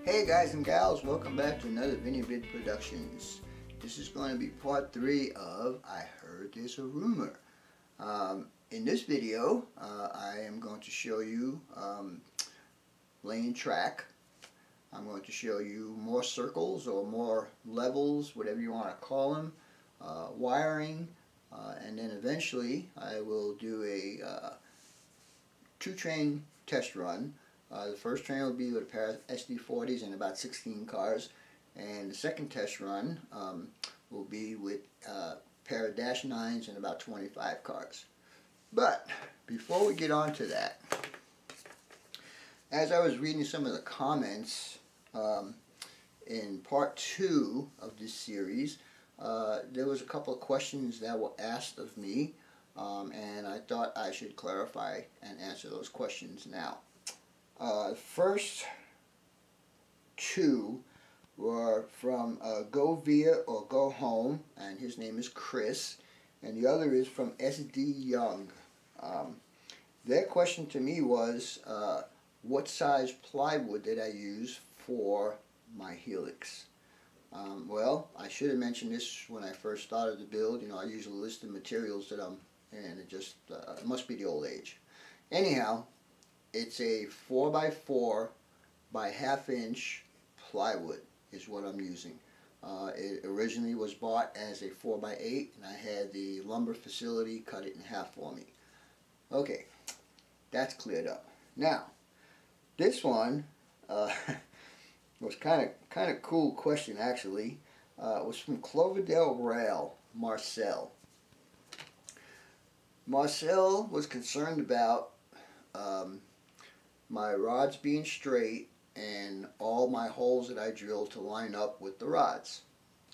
Hey guys and gals, welcome back to another Vinny Productions. This is going to be part 3 of I Heard There's a Rumor. In this video, I am going to show you laying track. I'm going to show you more circles or more levels, whatever you want to call them, wiring, and then eventually I will do a 2-train test run. The first train will be with a pair of SD40s and about 16 cars, and the second test run will be with a pair of Dash 9s and about 25 cars. But before we get on to that, as I was reading some of the comments in part 2 of this series, there was a couple of questions that were asked of me, and I thought I should clarify and answer those questions now. First 2 were from Go Via or Go Home, and his name is Chris, and the other is from SD Young. Their question to me was, what size plywood did I use for my helix? Well, I should have mentioned this when I first started the build. You know, I usually list the materials that I'm, and it just it must be the old age. Anyhow, it's a 4x4 by 1/2 inch plywood is what I'm using. It originally was bought as a 4x8, and I had the lumber facility cut it in half for me. Okay, that's cleared up. Now, this one was kind of cool question actually. It was from Cloverdale Rail, Marcel. Marcel was concerned about my rods being straight and all my holes that I drilled to line up with the rods.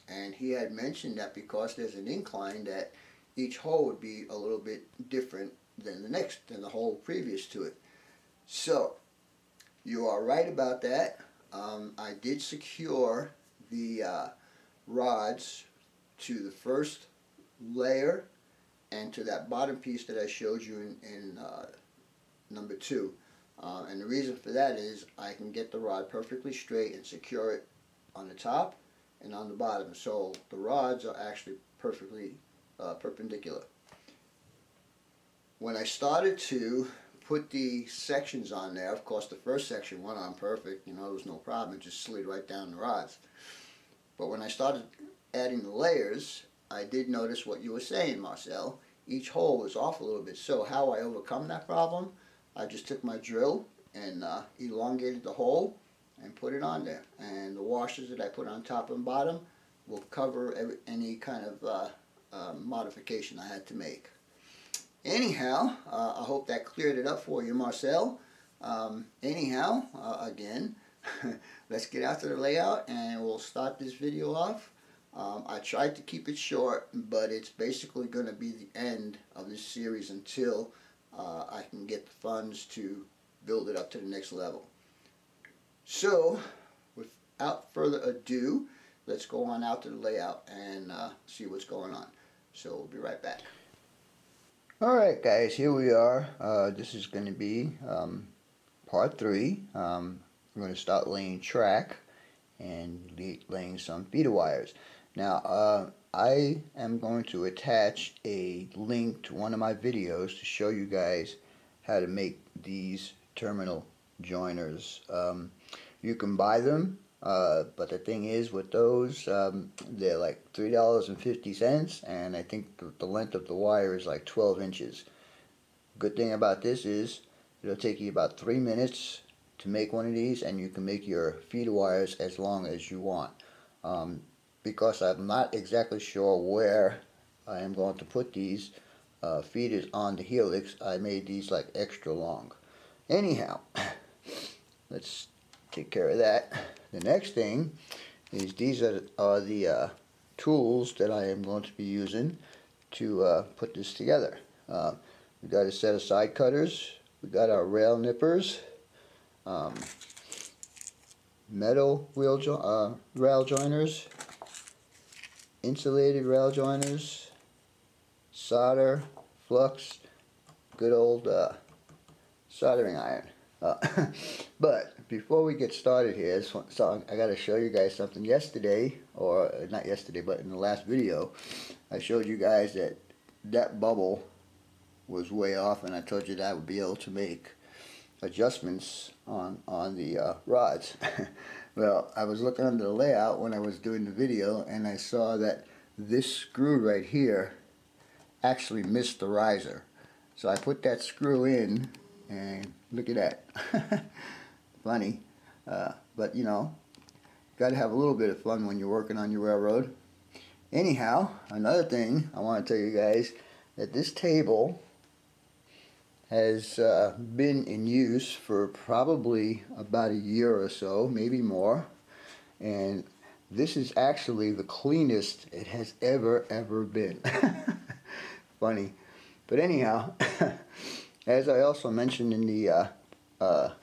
And he had mentioned that because there's an incline that each hole would be a little bit different than the hole previous to it. So you are right about that. I did secure the rods to the first layer and to that bottom piece that I showed you in number 2. And the reason for that is I can get the rod perfectly straight and secure it on the top and on the bottom, so the rods are actually perfectly perpendicular. When I started to put the sections on there, of course the first section went on perfect, you know, there was no problem, it just slid right down the rods. But when I started adding the layers, I did notice what you were saying, Marcel. Each hole was off a little bit. So how I overcome that problem, I just took my drill and elongated the hole and put it on there. And the washers that I put on top and bottom will cover any kind of modification I had to make. Anyhow, I hope that cleared it up for you, Marcel. Again, let's get out to the layout and we'll start this video off. I tried to keep it short, but it's basically going to be the end of this series until I can get the funds to build it up to the next level. So, without further ado, let's go on out to the layout and see what's going on. So, we'll be right back. Alright guys, here we are. This is going to be part 3. I'm going to start laying track and laying some feeder wires. Now, I am going to attach a link to one of my videos to show you guys how to make these terminal joiners. You can buy them, but the thing is with those, they're like $3.50, and I think the length of the wire is like 12 inches. Good thing about this is it'll take you about 3 minutes to make one of these, and you can make your feeder wires as long as you want. Because I'm not exactly sure where I am going to put these feeders on the helix, I made these like extra long. Anyhow, let's take care of that. The next thing is these are the tools that I am going to be using to put this together. We've got a set of side cutters, we've got our rail nippers, metal rail joiners, insulated rail joiners, solder, flux, good old soldering iron. But before we get started here, so I got to show you guys something. Yesterday, or not yesterday, but in the last video, I showed you guys that that bubble was way off, and I told you that I would be able to make adjustments on the rods. Well, I was looking under the layout when I was doing the video, and I saw that this screw right here actually missed the riser. So I put that screw in, and look at that. Funny, but you know, got to have a little bit of fun when you're working on your railroad. Anyhow, another thing I want to tell you guys, that this table has been in use for probably about a year or so, maybe more, and this is actually the cleanest it has ever been. Funny, but anyhow, as I also mentioned in the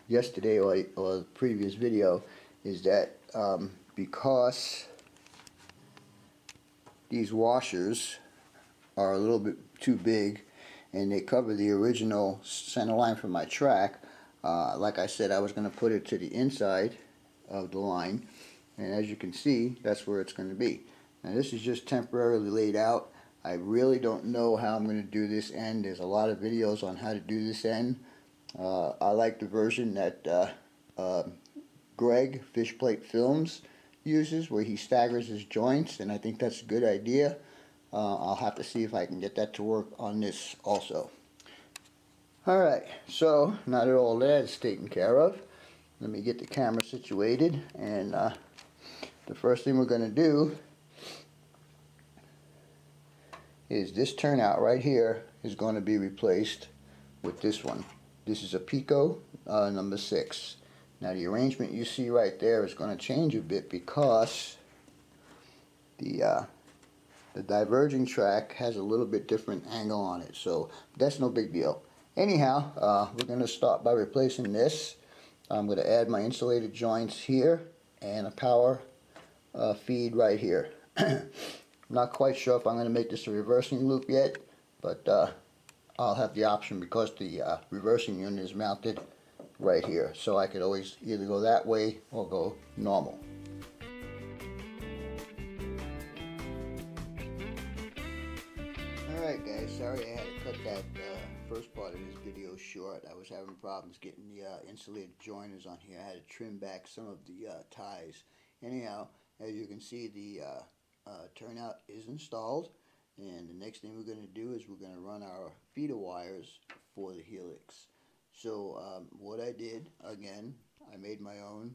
yesterday or the previous video, is that because these washers are a little bit too big and they cover the original center line for my track, like I said, I was going to put it to the inside of the line, and as you can see, that's where it's going to be. Now this is just temporarily laid out. I really don't know how I'm going to do this end. There's a lot of videos on how to do this end. I like the version that Greg Fishplate Films uses, where he staggers his joints, and I think that's a good idea. I'll have to see if I can get that to work on this also. Alright, so now that all that is taken care of, let me get the camera situated, and the first thing we're going to do is this turnout right here is going to be replaced with this one. This is a Pico number 6. Now the arrangement you see right there is going to change a bit because the diverging track has a little bit different angle on it, so that's no big deal. Anyhow, we're going to start by replacing this. I'm going to add my insulated joints here and a power feed right here. Not quite sure if I'm going to make this a reversing loop yet, but I'll have the option because the reversing unit is mounted right here, so I could always either go that way or go normal. Alright guys, sorry I had to cut that first part of this video short. I was having problems getting the insulated joiners on here. I had to trim back some of the ties. Anyhow, as you can see, the turnout is installed, and the next thing we're going to do is we're going to run our feeder wires for the helix. So what I did, again, I made my own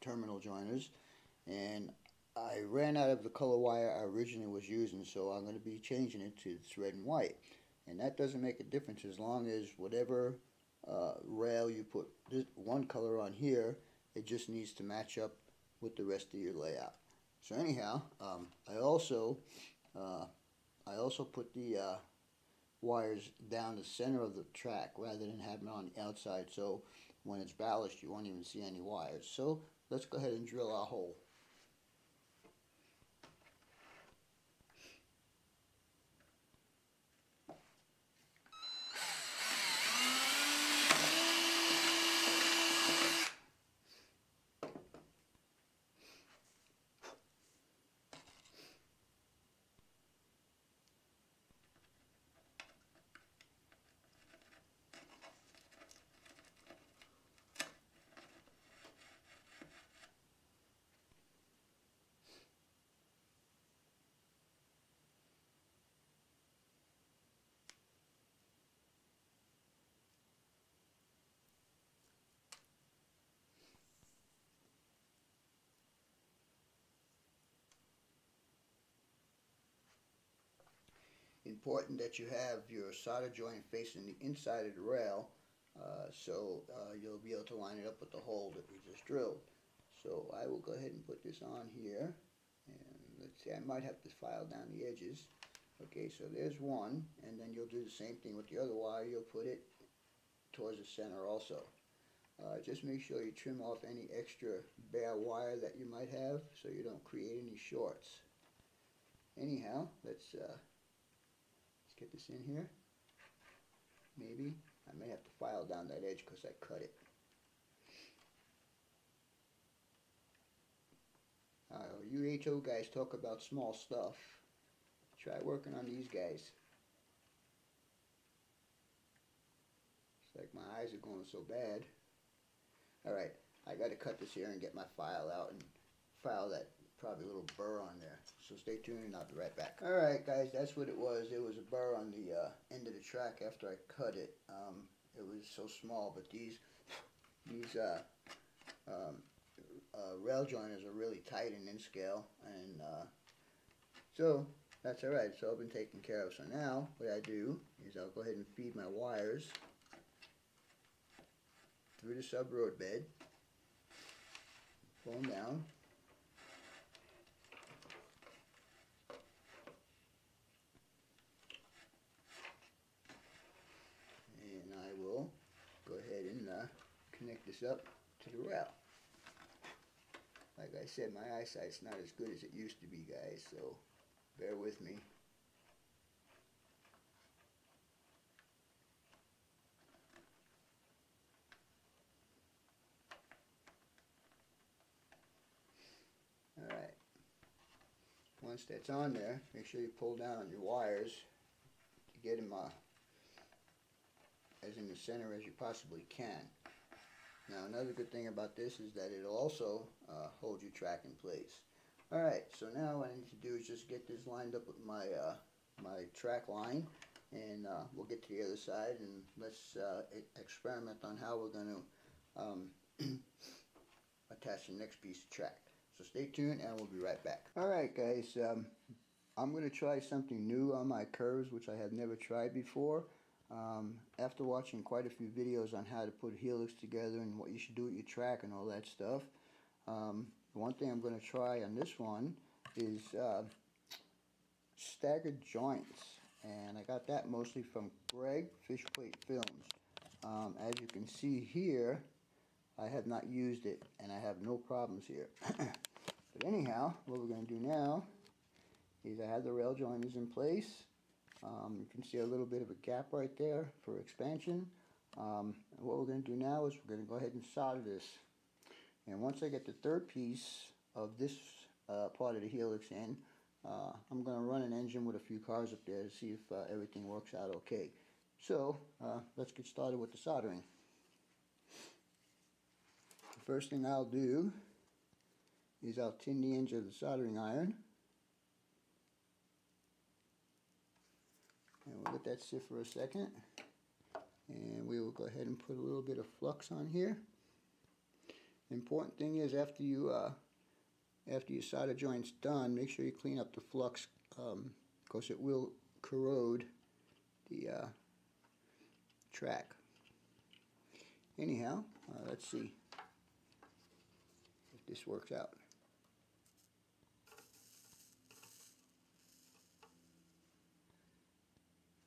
terminal joiners, and I ran out of the color wire I originally was using, so I'm going to be changing it to this red and white. And that doesn't make a difference as long as whatever rail you put this one color on here, it just needs to match up with the rest of your layout. So anyhow, I also put the wires down the center of the track rather than having them on the outside, so when it's ballasted you won't even see any wires. So let's go ahead and drill our hole. Important that you have your solder joint facing the inside of the rail, so you'll be able to line it up with the hole that we just drilled. So I will go ahead and put this on here, and let's see, I might have to file down the edges. Okay, so there's one, and then you'll do the same thing with the other wire. You'll put it towards the center also. Just make sure you trim off any extra bare wire that you might have so you don't create any shorts. Anyhow, let's get this in here. Maybe I may have to file down that edge because I cut it. You HO guys talk about small stuff. Try working on these guys. It's like my eyes are going so bad. Alright, I gotta cut this here and get my file out and file that probably little burr on there. So stay tuned and I'll be right back. Alright guys, that's what it was. It was a burr on the end of the track after I cut it. It was so small, but these rail joiners are really tight and in scale, and so that's alright. It's all been taken care of. So now what I do is I'll go ahead and feed my wires through the sub road bed, pull them down, and I will go ahead and connect this up to the rail. Like I said, my eyesight's not as good as it used to be, guys, so bear with me. Alright, once that's on there, make sure you pull down on your wires to get them as in the center as you possibly can. Now another good thing about this is that it'll also hold your track in place. Alright, so now what I need to do is just get this lined up with my my track line, and we'll get to the other side and let's experiment on how we're going to attach the next piece of track. So stay tuned and we'll be right back. Alright guys, I'm going to try something new on my curves which I have never tried before. After watching quite a few videos on how to put helix together and what you should do with your track and all that stuff, one thing I'm going to try on this one is staggered joints, and I got that mostly from Greg Fish Plate Films. As you can see here, I have not used it and I have no problems here. But anyhow, what we're going to do now is I have the rail joiners in place. You can see a little bit of a gap right there for expansion. And what we're going to do now is we're going to go ahead and solder this. And once I get the third piece of this part of the helix in, I'm going to run an engine with a few cars up there to see if everything works out okay. So let's get started with the soldering. The first thing I'll do is I'll tin the edge of the soldering iron. And we'll let that sit for a second. And we will go ahead and put a little bit of flux on here. The important thing is after your solder joint's done, make sure you clean up the flux because it will corrode the track. Anyhow, let's see if this works out.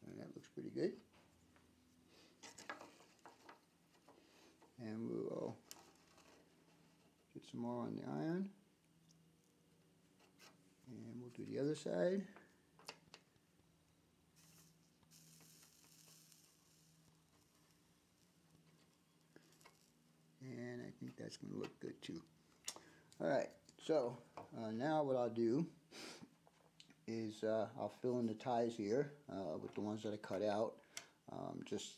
And that looks pretty good. And we'll get some more on the iron. And we'll do the other side. And I think that's going to look good too. Alright, so now what I'll do is I'll fill in the ties here with the ones that I cut out. Just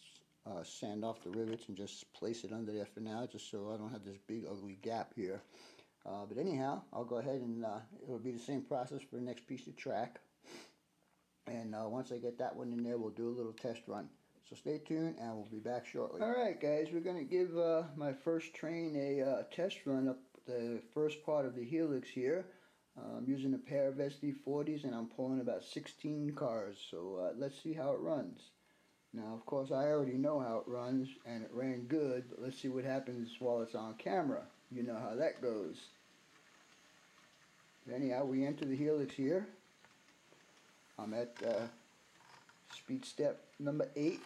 sand off the rivets and just place it under there for now, just so I don't have this big ugly gap here. But anyhow, I'll go ahead and it'll be the same process for the next piece of track. And once I get that one in there, we'll do a little test run. So stay tuned and we'll be back shortly. Alright guys, we're going to give my first train a test run up the first part of the helix here. I'm using a pair of SD40s and I'm pulling about 16 cars. So let's see how it runs. Now of course I already know how it runs and it ran good, but let's see what happens while it's on camera. You know how that goes. But anyhow, we enter the helix here. I'm at speed step number 8.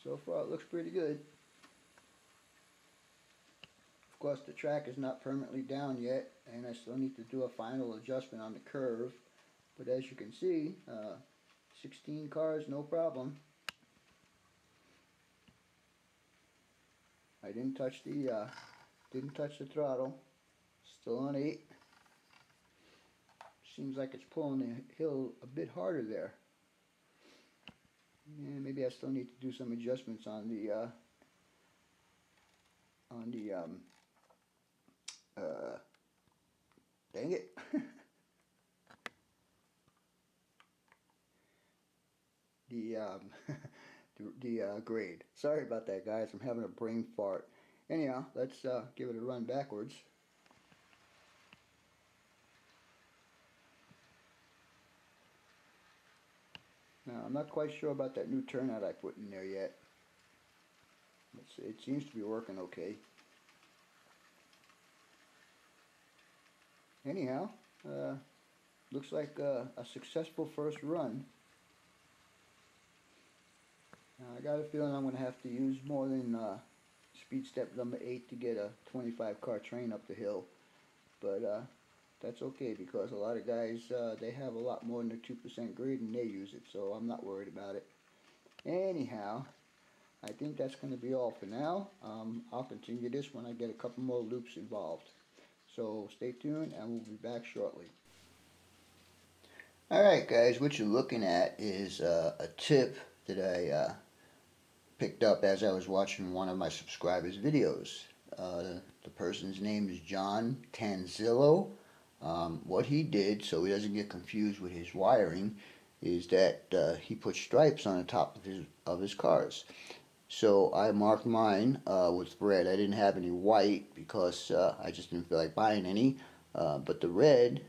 So far it looks pretty good. Of course the track is not permanently down yet and I still need to do a final adjustment on the curve. But as you can see, 16 cars, no problem. I didn't touch the throttle. Still on 8. Seems like it's pulling the hill a bit harder there. Yeah, maybe I still need to do some adjustments on the dang it. the grade. Sorry about that, guys. I'm having a brain fart. Anyhow, let's give it a run backwards. Now, I'm not quite sure about that new turnout I put in there yet. It seems to be working okay. Anyhow, looks like a successful first run. Now, I got a feeling I'm going to have to use more than speed step number 8 to get a 25 car train up the hill. But that's okay, because a lot of guys, they have a lot more than their 2% grade and they use it, so I'm not worried about it. Anyhow, I think that's going to be all for now. I'll continue this when I get a couple more loops involved. So stay tuned and we'll be back shortly. Alright guys, what you're looking at is a tip that I picked up as I was watching one of my subscribers' videos. The person's name is John Tanzillo. What he did, so he doesn't get confused with his wiring, is that he put stripes on the top of his cars. So I marked mine with red. I didn't have any white because I just didn't feel like buying any. But the red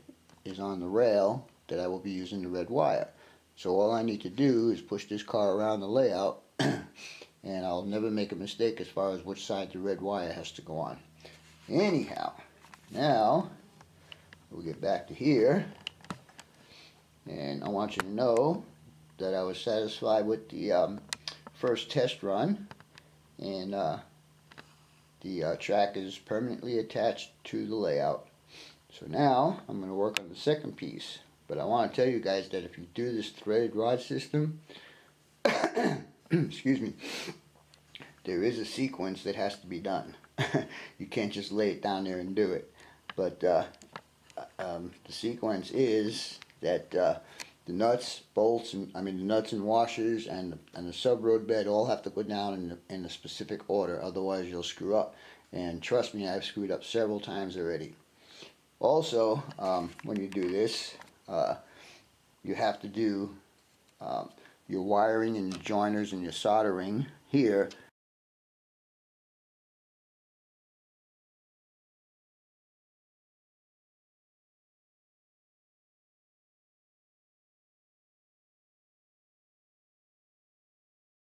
is on the rail that I will be using the red wire. So all I need to do is push this car around the layout and I'll never make a mistake as far as which side the red wire has to go on. Anyhow, now we'll get back to here, and I want you to know that I was satisfied with the first test run, and the track is permanently attached to the layout. So now I'm going to work on the second piece, but I want to tell you guys that if you do this threaded rod system, excuse me, there is a sequence that has to be done. You can't just lay it down there and do it. But the sequence is that the nuts, bolts, and the nuts and washers and the sub road bed all have to go down in a specific order. Otherwise, you'll screw up. And trust me, I've screwed up several times already. Also, when you do this, you have to do your wiring and your joiners and your soldering here.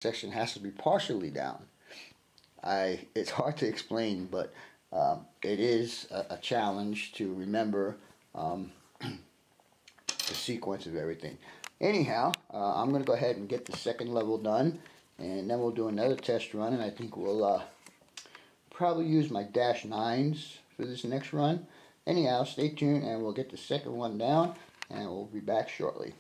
Section has to be partially down. It's hard to explain, but it is a challenge to remember the sequence of everything. Anyhow, I'm going to go ahead and get the second level done, and then we'll do another test run, and I think we'll probably use my -9s for this next run. Anyhow, stay tuned and we'll get the second one down, and we'll be back shortly.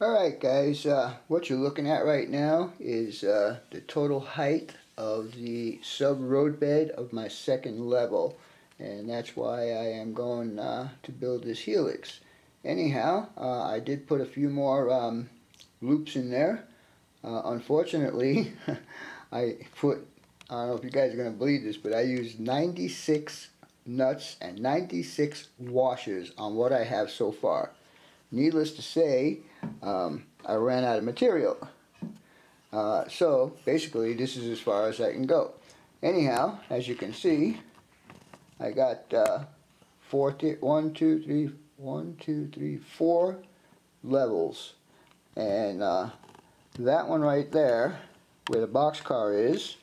Alright guys, what you're looking at right now is the total height of the sub road bed of my second level, and that's why I am going to build this helix. Anyhow, I did put a few more loops in there. Unfortunately, I don't know if you guys are going to believe this, but I used 96 nuts and 96 washers on what I have so far. Needless to say, I ran out of material. So basically this is as far as I can go. Anyhow, as you can see, I got 4 levels, and that one right there where the boxcar is,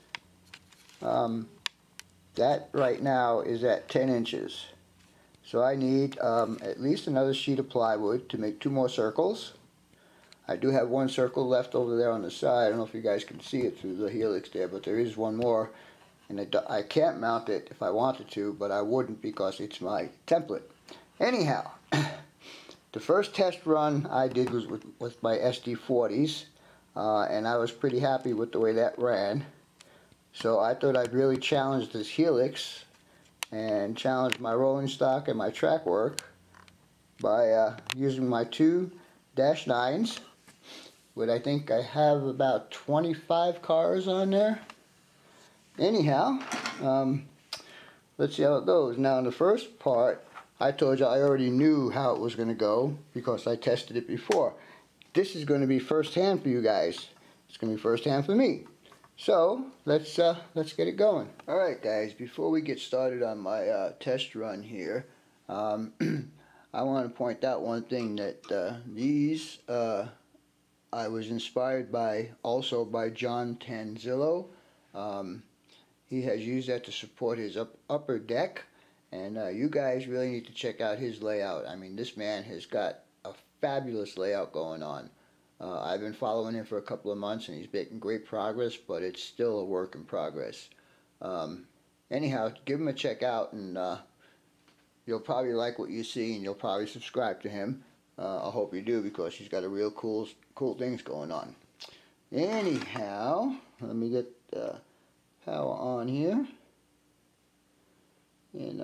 that right now is at 10 inches. So I need at least another sheet of plywood to make 2 more circles. I do have 1 circle left over there on the side. I don't know if you guys can see it through the helix there, but there is 1 more. And I can't mount it if I wanted to, but I wouldn't because it's my template. Anyhow, the first test run I did was with my SD40s, and I was pretty happy with the way that ran. So I thought I'd really challenge this helix and challenge my rolling stock and my track work by using my two -9s. But I think I have about 25 cars on there. Anyhow, let's see how it goes. Now in the first part, I told you I already knew how it was going to go because I tested it before. This is going to be first hand for you guys. It's going to be first hand for me. So let's get it going. All right, guys. Before we get started on my test run here, I want to point out one thing, that these I was inspired by also by John Tanzillo. He has used that to support his upper deck, and you guys really need to check out his layout. I mean, this man has got a fabulous layout going on. I've been following him for a couple of months and he's making great progress, but it's still a work in progress. Anyhow, give him a check out, and you'll probably like what you see, and you'll probably subscribe to him. I hope you do, because he's got a real cool things going on. Anyhow, let me get power on here, and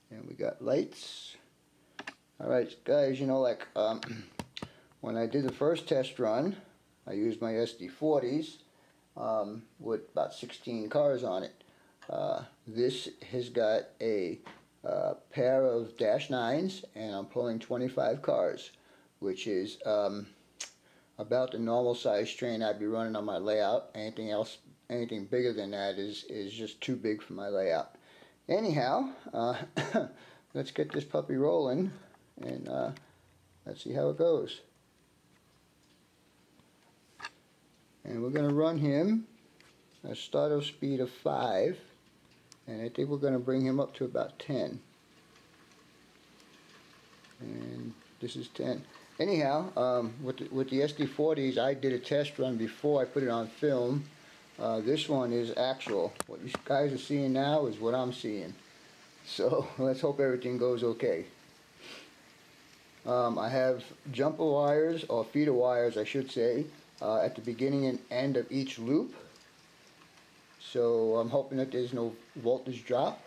and we got lights. Alright guys, you know, like when I did the first test run, I used my SD40s with about 16 cars on it. This has got a pair of -9s, and I'm pulling 25 cars, which is about the normal size train I'd be running on my layout. Anything bigger than that is just too big for my layout. Anyhow, let's get this puppy rolling, and let's see how it goes. And we're going to run him a startup speed of 5, and I think we're going to bring him up to about 10. And this is 10. Anyhow, with the SD40s, I did a test run before I put it on film. This one is actual. What you guys are seeing now is what I'm seeing. So let's hope everything goes okay. I have jumper wires, or feeder wires I should say, at the beginning and end of each loop. So I'm hoping that there's no voltage drop.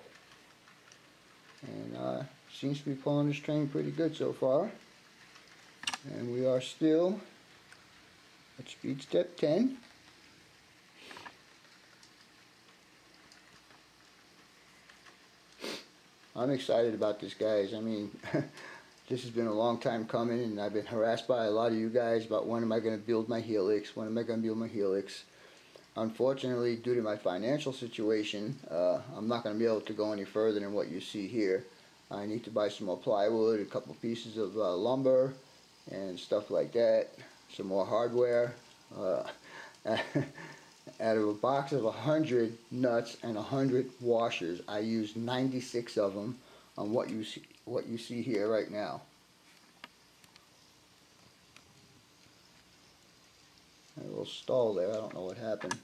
And seems to be pulling this train pretty good so far. And we are still at speed step 10. I'm excited about this, guys. I mean, this has been a long time coming, and I've been harassed by a lot of you guys about when am I going to build my helix, when am I going to build my helix. Unfortunately, due to my financial situation, I'm not going to be able to go any further than what you see here. I need to buy some more plywood, a couple pieces of lumber, and stuff like that, some more hardware. Out of a box of 100 nuts and 100 washers, I used 96 of them on what you see here right now. A little stall there, I don't know what happened.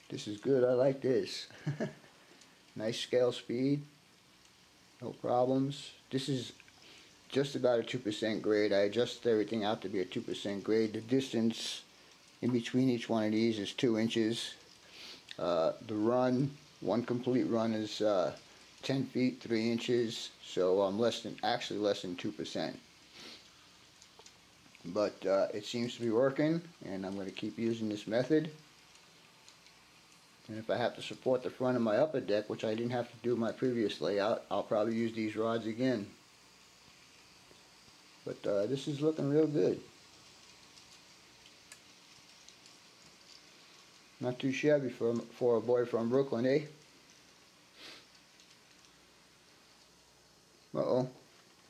This is good, I like this. Nice scale speed, no problems. This is just about a 2% grade. I adjusted everything out to be a 2% grade. The distance in between each one of these is 2 inches. The run, one complete run is 10 feet 3 inches, so I'm actually less than 2%. But it seems to be working, and I'm going to keep using this method. And if I have to support the front of my upper deck, which I didn't have to do in my previous layout, I'll probably use these rods again. But this is looking real good. Not too shabby for a boy from Brooklyn, eh? Uh-oh.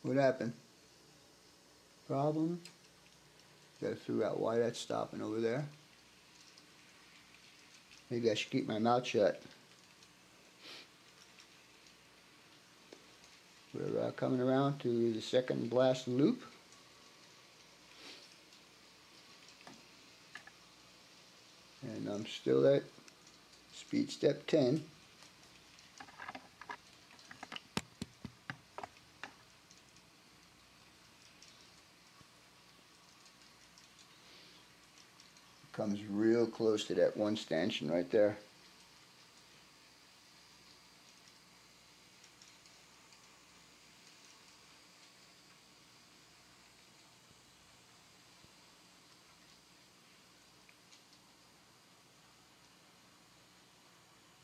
What happened? Problem? Gotta figure out why that's stopping over there. Maybe I should keep my mouth shut. We're coming around to the second blast loop. And I'm still at speed step 10. Comes real close to that one stanchion right there.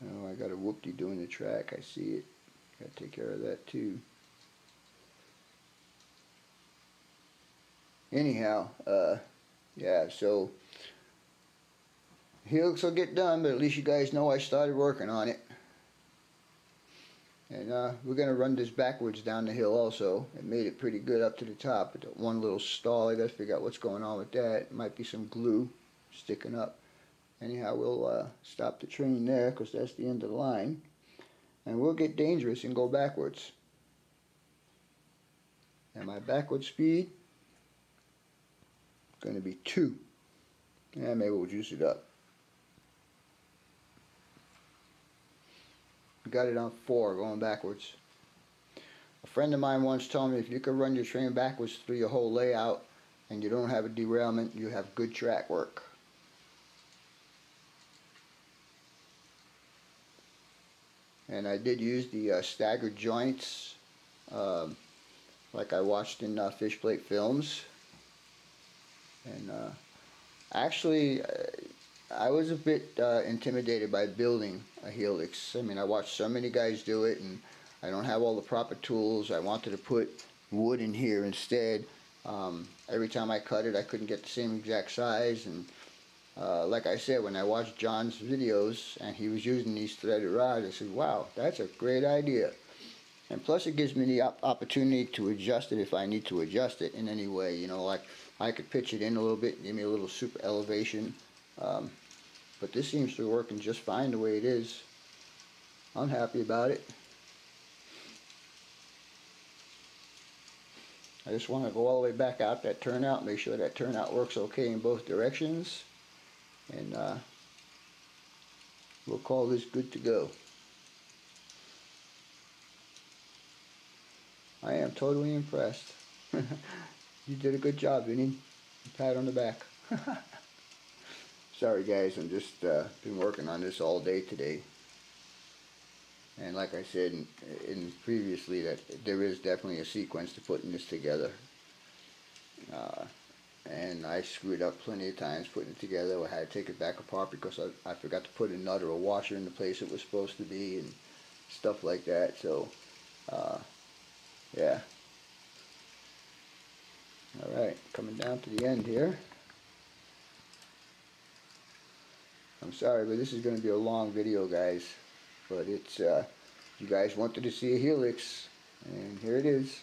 Oh, I got a whoopty doing the track. I see it. Got to take care of that too. Anyhow, yeah, so helix will get done, but at least you guys know I started working on it. And we're going to run this backwards down the hill also. It made it pretty good up to the top, but that one little stall, I got to figure out what's going on with that. It might be some glue sticking up. Anyhow, we'll stop the train there because that's the end of the line. And we'll get dangerous and go backwards. And my backward speed is going to be 2. And maybe we'll juice it up. Got it on 4 going backwards. A friend of mine once told me if you can run your train backwards through your whole layout and you don't have a derailment, you have good track work. And I did use the staggered joints like I watched in fish plate films. And actually I was a bit intimidated by building a helix. I mean, I watched so many guys do it and I don't have all the proper tools. I wanted to put wood in here instead. Every time I cut it I couldn't get the same exact size, and like I said, when I watched John's videos and he was using these threaded rods, I said, wow, that's a great idea. And plus it gives me the opportunity to adjust it if I need to adjust it in any way. You know, like I could pitch it in a little bit, give me a little super elevation. But this seems to be working just fine the way it is. I'm happy about it. I just want to go all the way back out that turnout, make sure that turnout works okay in both directions. And we'll call this good to go. I am totally impressed. You did a good job, Vinny. Pat on the back. Sorry guys, I'm just been working on this all day today. And like I said in previously, that there is definitely a sequence to putting this together. And I screwed up plenty of times putting it together. I had to take it back apart because I forgot to put a nut or a washer in the place it was supposed to be and stuff like that. So yeah. Alright, coming down to the end here. I'm sorry, but this is going to be a long video, guys. But it's, you guys wanted to see a helix, and here it is.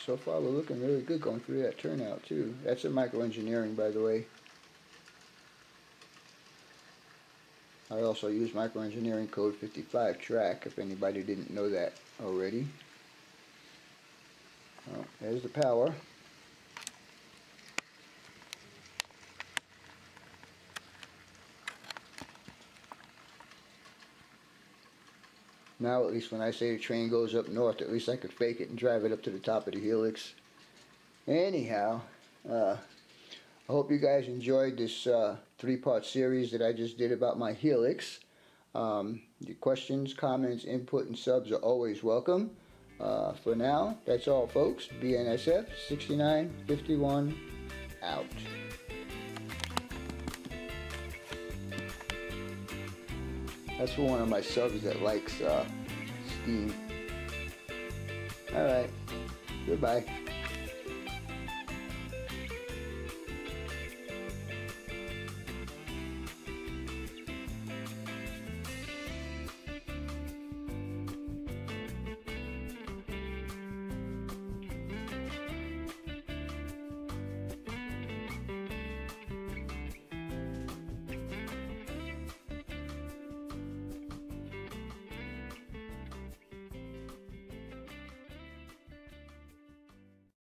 So far we're looking really good going through that turnout too. That's a micro-engineering, by the way. I also use micro-engineering code 55 track, if anybody didn't know that already. Oh, there's the power. Now at least when I say the train goes up north, at least I could fake it and drive it up to the top of the helix. Anyhow, I hope you guys enjoyed this 3-part series that I just did about my helix. Your questions, comments, input, and subs are always welcome. For now, that's all folks. BNSF 6951 out. That's for one of my subs that likes Steam. Alright, goodbye.